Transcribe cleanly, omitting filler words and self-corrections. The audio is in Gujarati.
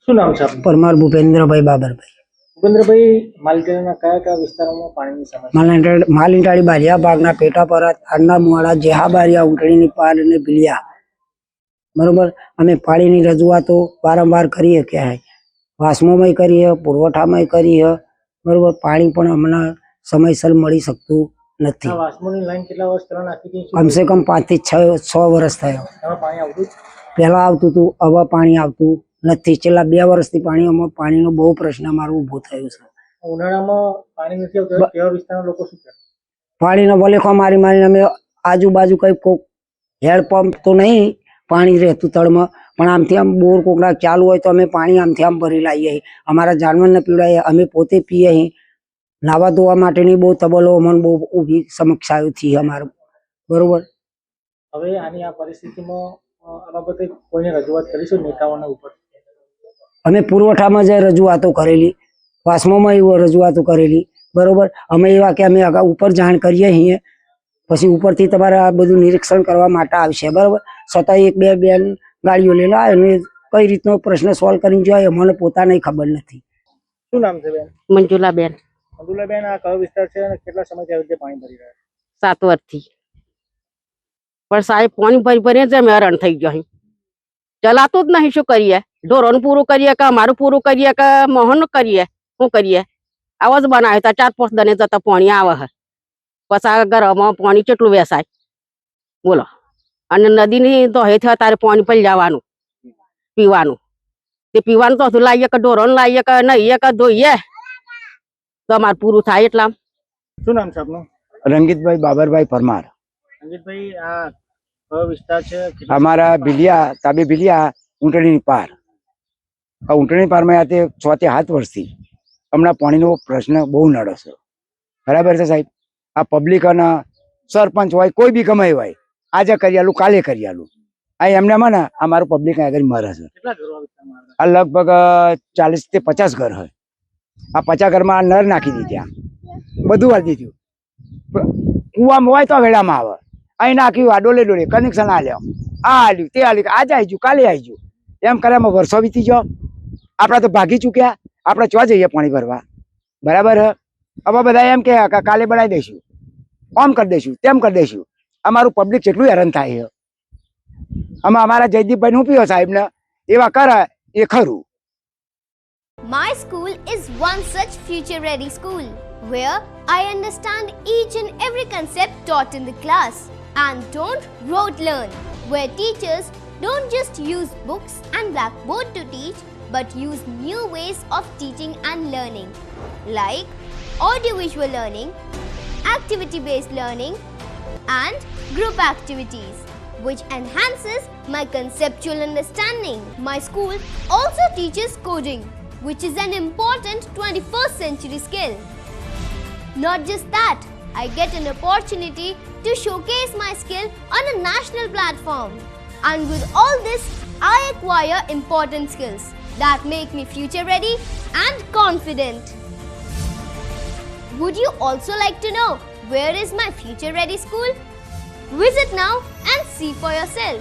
શું નામ છે આપનું? પરમાર ભૂપેન્દ્રભાઈ બાબરભાઈ. ભૂપેન્દ્રભાઈ, માલધારીના કયા વિસ્તારોમાં પાણીની સમસ્યા? માલિંટાળી બારિયા બાગના પેટા પરત આડના મુવાડા જેહા બારિયા ઊંટણીની પાર અને ભીલિયા. બરોબર, અમે પાણીની રજૂઆતો વારંવાર કરીએ ક્યાં વાસ્મોમાં કરીએ, પુરવઠામાં કરીએ. બરોબર, પાણી પણ હમણાં સમયસર મળી શકતું નથી. આ વાસ્મોની લાઈન કેટલા વર્ષ પહેલા નાખી હતી? કમસે કમ 5 થી 6 વર્ષ થયો. એમાં પાણી આવતું? પહેલા આવતું હતું, હવે પાણી આવતું નથી. છેલ્લા 2 વર્ષથી પાણીનો બહુ પ્રશ્ન અમારો ઊભો થયો છે. ઉનાળામાં પાણી નથી આવતું, કેવા વિસ્તારના લોકો શું કરે? પાણીનો વલેખો મારીને અમે આજુબાજુ કઈ કોક હેન્ડપંપ તો નહીં પાણી રહેતું તળમાં, પણ આમથી આમ બોર કોકડા ચાલુ હોય તો અમે પાણી આમથી આમ ભરી લાવીએ. અમારા જાનવરને પીવડાવીએ, અમે પોતે પીએ. નાવા ધોવા માટેની બહુ તબલો અમને બહુ ઊભી સમસ્યાઓ થઈ અમારે. બરોબર, હવે આની આ પરિસ્થિતિમાં આ બાબતે કોઈને રજૂઆત કરીશું નેતાઓના ઉપર? અમે પુરવઠામાં જે રજૂઆતો કરેલી, વાસ્મોમાં એવો રજૂઆતો કરેલી. બરોબર, અમે એવા કે અમે અગાઉ ઉપર જાણ કરીએ છીએ, પછી ઉપરથી તમારે આ બધું નિરીક્ષણ કરવા માટે આવશે. બરોબર, છતાં 1-2 બેન ગાડીઓ લેલા અને કઈ રીતનો પ્રશ્ન સોલ્વ કરીને જોઈએ મને પોતાને ખબર નથી. શું નામ છે બેન? મંજુલાબેન. મંજુલાબેન, આ કયો વિસ્તાર છે અને કેટલા સમયથી આવી રીતે પાણી ભરી રહ્યા છે? 7 વર્ષથી. પણ સાહેબ પાણી ભરી ભરી જ અમે હરણ થઈ ગયો. ચલાતું જ નહીં. શું કરીએ? ઢોરોનું પૂરું કરીએ કે અમારું પૂરું કરીએ કે મોહનનું કરીએ? શું કરીએ? આવા જ બનાવે તો 4-5 દને જતા પાણી આવે. પછી આ ઘરમાં પાણી કેટલું વેસાય બોલો. અને નદીની દોહે થયા તારે પાણી પડી જવાનું પીવાનું. તે પીવાનું તો લાવીએ કે ઢોરોને લાવીએ કે નહીં કે ધોઈએ તો અમારે પૂરું થાય. એટલા. શું નામ છે આપનું? રંગીતભાઈ બાબરભાઈ પરમાર. રંજીતભાઈ, આ કયો વિસ્તાર છે? અમારા ભીલિયા તાબે ભીલિયા ઊંટણીની પાર. આ ઊંટણી પારમાં આ 6 થી 7 વર્ષથી હમણાં પાણીનો પ્રશ્ન બહુ નડે છે. બરાબર છે સાહેબ. આ પબ્લિક અને સરપંચ હોય કોઈ બી ગમે હોય, આજે કરી આલું કાલે કરી આલું. આ એમને મને અમારું પબ્લિક આગળ મરે છે. કેટલા ઘરો આ વિસ્તારમાં? આ લગભગ 40 થી 50 ઘર હોય. આ 50 ઘરમાં આ નર નાખી દીધા, બધું વાળી દીધું. કુવામાં હોય તો વેળામાં આવે. અહીં નાખ્યું, આ ડોલે ડોલે કનેક્શન આલ્યો, આ આલ્યું તે આલ્યું, આજે આવી ગયું કાલે આવી ગયું, એમ કરે વર્ષો વીતી ગયો. આપણા તો ભાગી ચૂક્યા. આપણે ચો જઈએ પાણી ભરવા? બરાબર. હવે બધા એમ કે કાલે બનાવી દઈશું, આમ કરી દઈશું, તેમ કરી દઈશું. અમારું પબ્લિક કેટલું હેરાન થાય છે. અમે અમારા જયદીપભાઈ હું પીઓ સાહેબ ને એવા કરે એ ખરું. My school is one such future-ready school where I understand each and every concept taught in the class and don't rote learn, where teachers don't just use books and blackboard to teach but use new ways of teaching and learning like audiovisual learning, activity-based learning and group activities which enhances my conceptual understanding. My school also teaches coding, which is an important 21st century skill. Not just that, I get an opportunity to showcase my skill on a national platform. And with all this, I acquire important skills that make me future ready and confident. Would you also like to know where is my future ready school? Visit now and see for yourself.